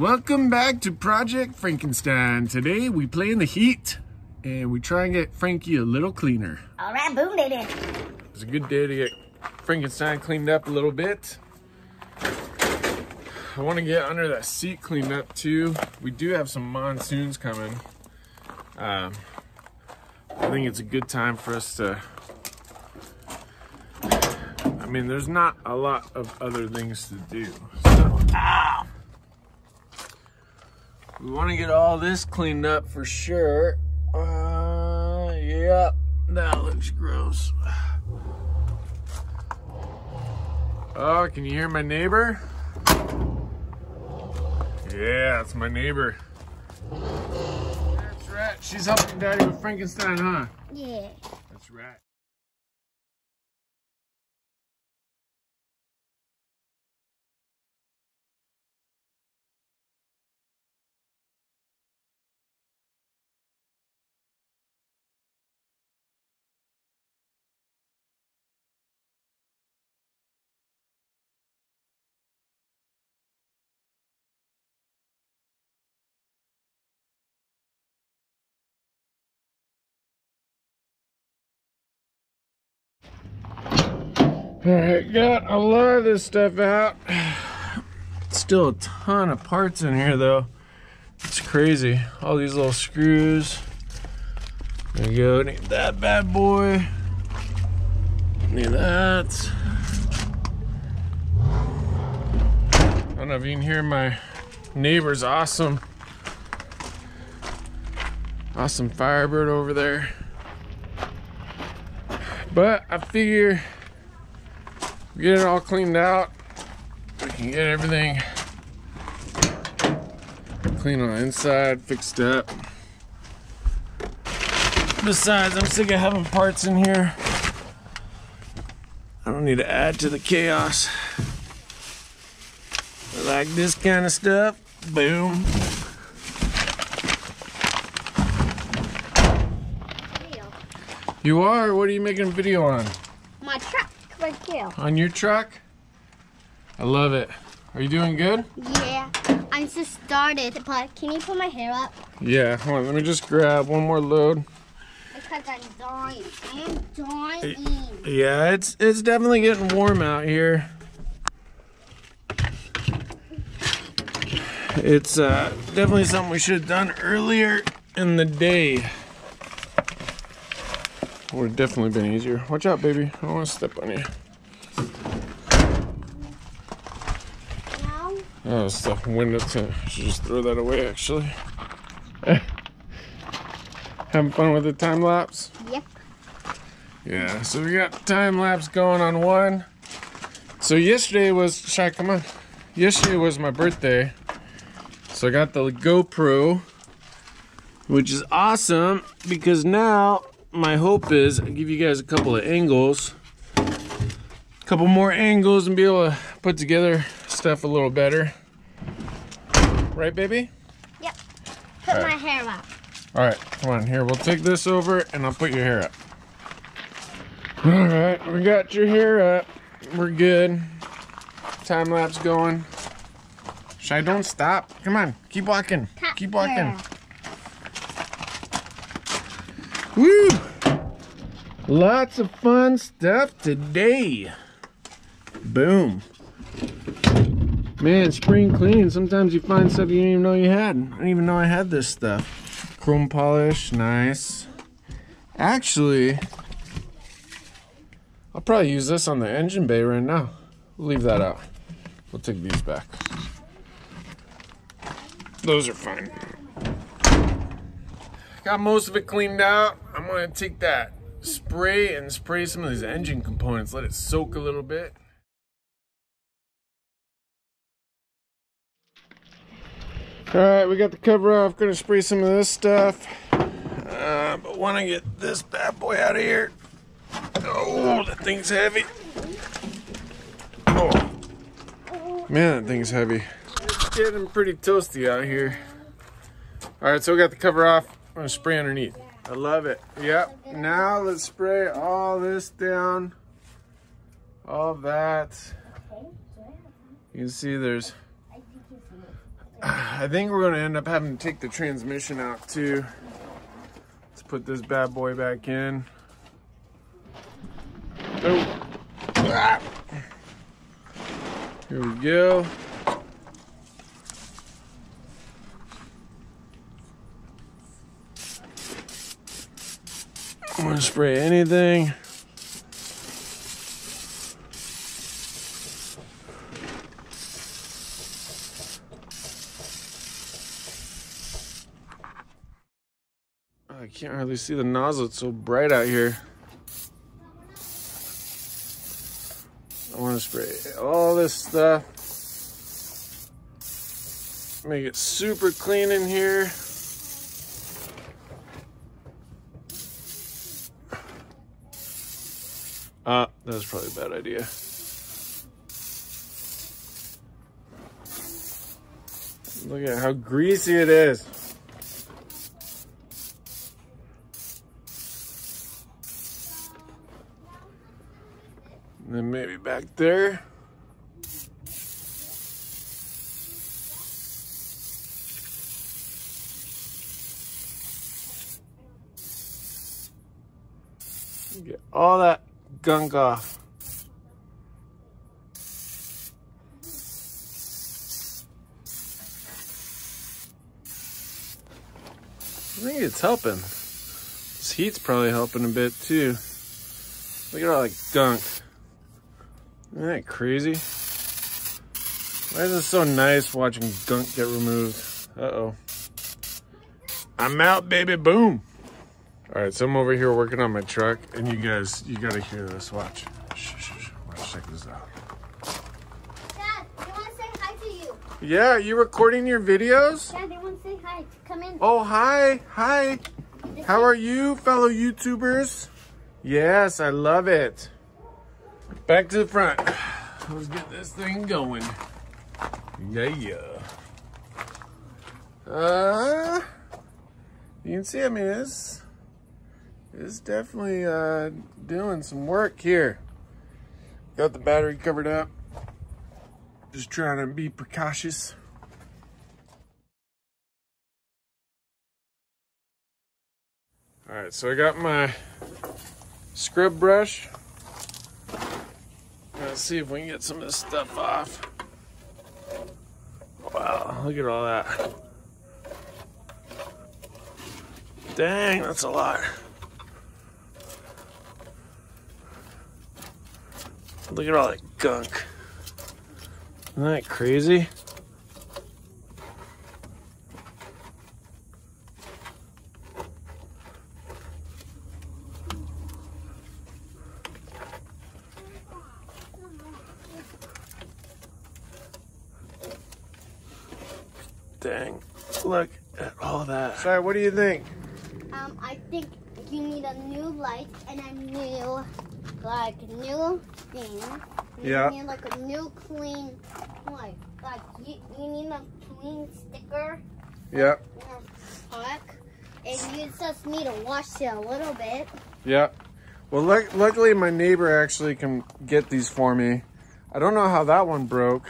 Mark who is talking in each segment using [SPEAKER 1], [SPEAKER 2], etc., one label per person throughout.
[SPEAKER 1] Welcome back to Project Frankenstein. Today we play in the heat and we try and get Frankie a little cleaner.
[SPEAKER 2] All right, boom, baby.
[SPEAKER 1] It's a good day to get Frankenstein cleaned up a little bit. I want to get under that seat cleaned up too. We do have some monsoons coming. I think it's a good time for us to, I mean, there's not a lot of other things to do. So, we want to get all this cleaned up for sure. Yeah, that looks gross. Oh, can you hear my neighbor? Yeah, that's my neighbor. That's right. She's helping Daddy with Frankenstein, huh?
[SPEAKER 2] Yeah.
[SPEAKER 1] That's right. Alright, got a lot of this stuff out. Still a ton of parts in here though. It's crazy. All these little screws. There you go. Need that bad boy. Need that. I don't know if you can hear my neighbor's awesome Firebird over there. But I figure get it all cleaned out. We can get everything clean on the inside, fixed up. Besides, I'm sick of having parts in here. I don't need to add to the chaos. I like this kind of stuff. Boom. You are? What are you making a video on?
[SPEAKER 2] My truck. Right here.
[SPEAKER 1] On your truck? I love it. Are you doing good?
[SPEAKER 2] Yeah. I just started, but can you put my hair up?
[SPEAKER 1] Yeah, hold on, let me just grab one more load.
[SPEAKER 2] Because I'm dying. I'm dying.
[SPEAKER 1] Yeah, it's definitely getting warm out here. It's definitely something we should have done earlier in the day. Would have definitely been easier. Watch out, baby. I don't want to step on you.
[SPEAKER 2] No.
[SPEAKER 1] Oh, it's the window tint. I should just throw that away, actually. Having fun with the time lapse?
[SPEAKER 2] Yep.
[SPEAKER 1] Yeah, so we got time lapse going on one. So yesterday was, Shy, come on. Yesterday was my birthday. So I got the GoPro, which is awesome because now my hope is I give you guys a couple of angles, a couple more angles, and be able to put together stuff a little better. Right, baby?
[SPEAKER 2] Yep. Put my hair up.
[SPEAKER 1] All right, come on here. We'll take this over and I'll put your hair up. All right, we got your hair up. We're good. Time lapse going. Shy, don't stop. Come on, keep walking. Keep walking. Woo! Lots of fun stuff today. Boom. Man, spring cleaning. Sometimes you find stuff you didn't even know you had. I didn't even know I had this stuff. Chrome polish, nice. Actually, I'll probably use this on the engine bay right now. We'll leave that out. We'll take these back. Those are fine. Got most of it cleaned out. I'm gonna take that spray and spray some of these engine components. Let it soak a little bit. All right, we got the cover off. Gonna spray some of this stuff. But want to get this bad boy out of here. Oh, that thing's heavy. Oh, man, that thing's heavy. It's getting pretty toasty out here. All right, so we got the cover off. I'm gonna spray underneath. I love it. Yep. Now let's spray all this down. All that. You can see there's I think we're gonna end up having to take the transmission out too. Let's put this bad boy back in. Oh. Ah. Here we go. I'm gonna spray anything. I can't hardly see the nozzle, it's so bright out here. I want to spray all this stuff. Make it super clean in here. That was probably a bad idea. Look at how greasy it is. And then maybe back there. Get all that gunk off. I think it's helping. This heat's probably helping a bit too. Look at all that gunk. Isn't that crazy? Why is it so nice watching gunk get removed? Uh-oh. I'm out, baby, boom. All right, so I'm over here working on my truck, and you guys, you gotta hear this, watch. Shh, shh, shh. Watch, check this out.
[SPEAKER 2] Dad, they want to say hi to you.
[SPEAKER 1] Yeah, you recording your videos?
[SPEAKER 2] Dad, they want to say hi. Come in.
[SPEAKER 1] Oh, hi, hi. How are you, fellow YouTubers? Yes, I love it. Back to the front. Let's get this thing going. Yeah. You can see, I mean, it's definitely doing some work here. Got the battery covered up. Just trying to be precautious. All right, so I got my scrub brush. Let's see if we can get some of this stuff off. Wow, look at all that. Dang, that's a lot. Look at all that gunk. Isn't that crazy? Dang, look at all that. Sorry, what do you think?
[SPEAKER 2] I think you need a new light and a new, new thing.
[SPEAKER 1] Yeah.
[SPEAKER 2] You need like a new clean, like you need a clean sticker.
[SPEAKER 1] Yeah.
[SPEAKER 2] Pack, and you just need to wash it a little bit.
[SPEAKER 1] Yeah. Well, luckily my neighbor actually can get these for me. I don't know how that one broke.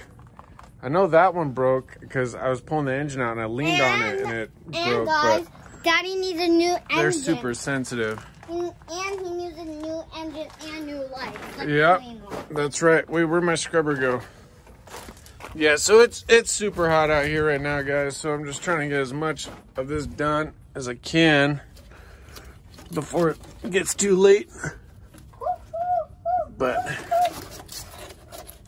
[SPEAKER 1] I know that one broke because I was pulling the engine out and I leaned on it and it broke.
[SPEAKER 2] And guys, Daddy needs a new engine.
[SPEAKER 1] They're super sensitive.
[SPEAKER 2] And he needs a new engine and new lights. Like
[SPEAKER 1] Yep, that's right. Wait, where'd my scrubber go? Yeah, so it's super hot out here right now, guys. So I'm just trying to get as much of this done as I can before it gets too late. But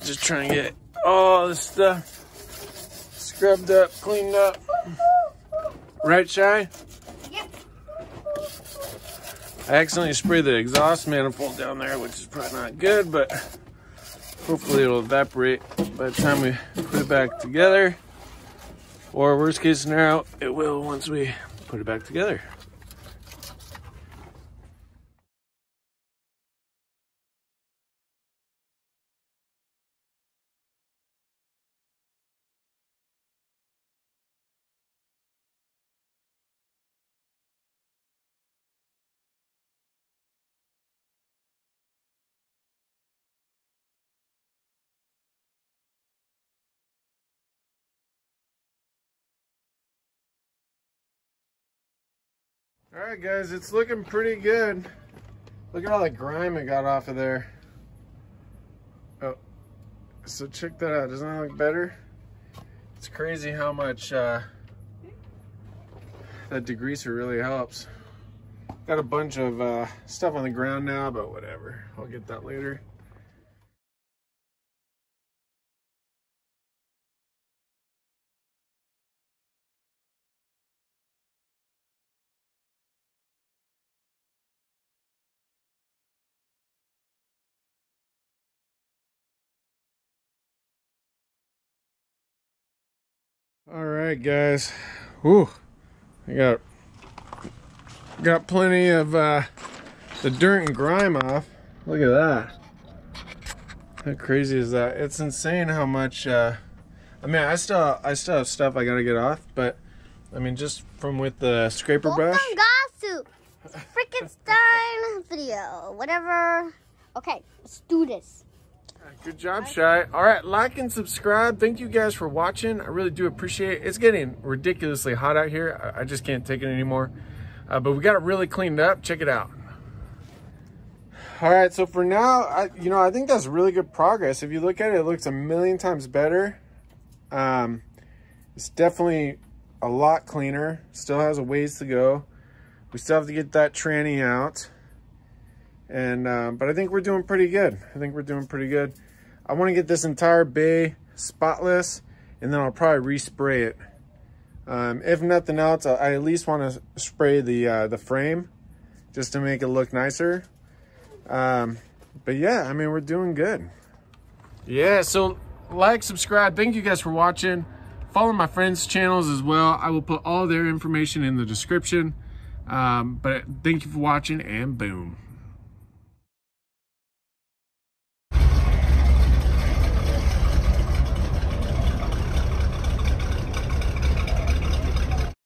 [SPEAKER 1] just trying to get all this stuff scrubbed up, cleaned up. Right, Shy?
[SPEAKER 2] Yep.
[SPEAKER 1] I accidentally sprayed the exhaust manifold down there, which is probably not good, but hopefully it'll evaporate by the time we put it back together. Or worst case scenario, it will once we put it back together. All right, guys, it's looking pretty good. Look at all the grime it got off of there. Oh, so check that out. Doesn't that look better? It's crazy how much that degreaser really helps. Got a bunch of stuff on the ground now, but whatever. I'll get that later. All right, guys. Whew. I got plenty of the dirt and grime off. Look at that. How crazy is that? It's insane how much. I mean, I still have stuff I gotta get off, but I mean, just from with the scraper brush.
[SPEAKER 2] Welcome, Gossip. Frankenstein video, whatever. Okay, let's do this.
[SPEAKER 1] Good job, Shy. All right, like and subscribe. Thank you guys for watching. I really do appreciate it. It's getting ridiculously hot out here. I just can't take it anymore. But we got it really cleaned up. Check it out. All right, so for now, I think that's really good progress. If you look at it, it looks a million times better. It's definitely a lot cleaner. Still has a ways to go. We still have to get that tranny out. And but I think we're doing pretty good. I want to get this entire bay spotless, and then I'll probably respray it. If nothing else, I at least want to spray the frame just to make it look nicer. But yeah, I mean, we're doing good. Yeah, so like, subscribe. Thank you guys for watching. Follow my friends' channels as well. I will put all their information in the description. But thank you for watching, and boom.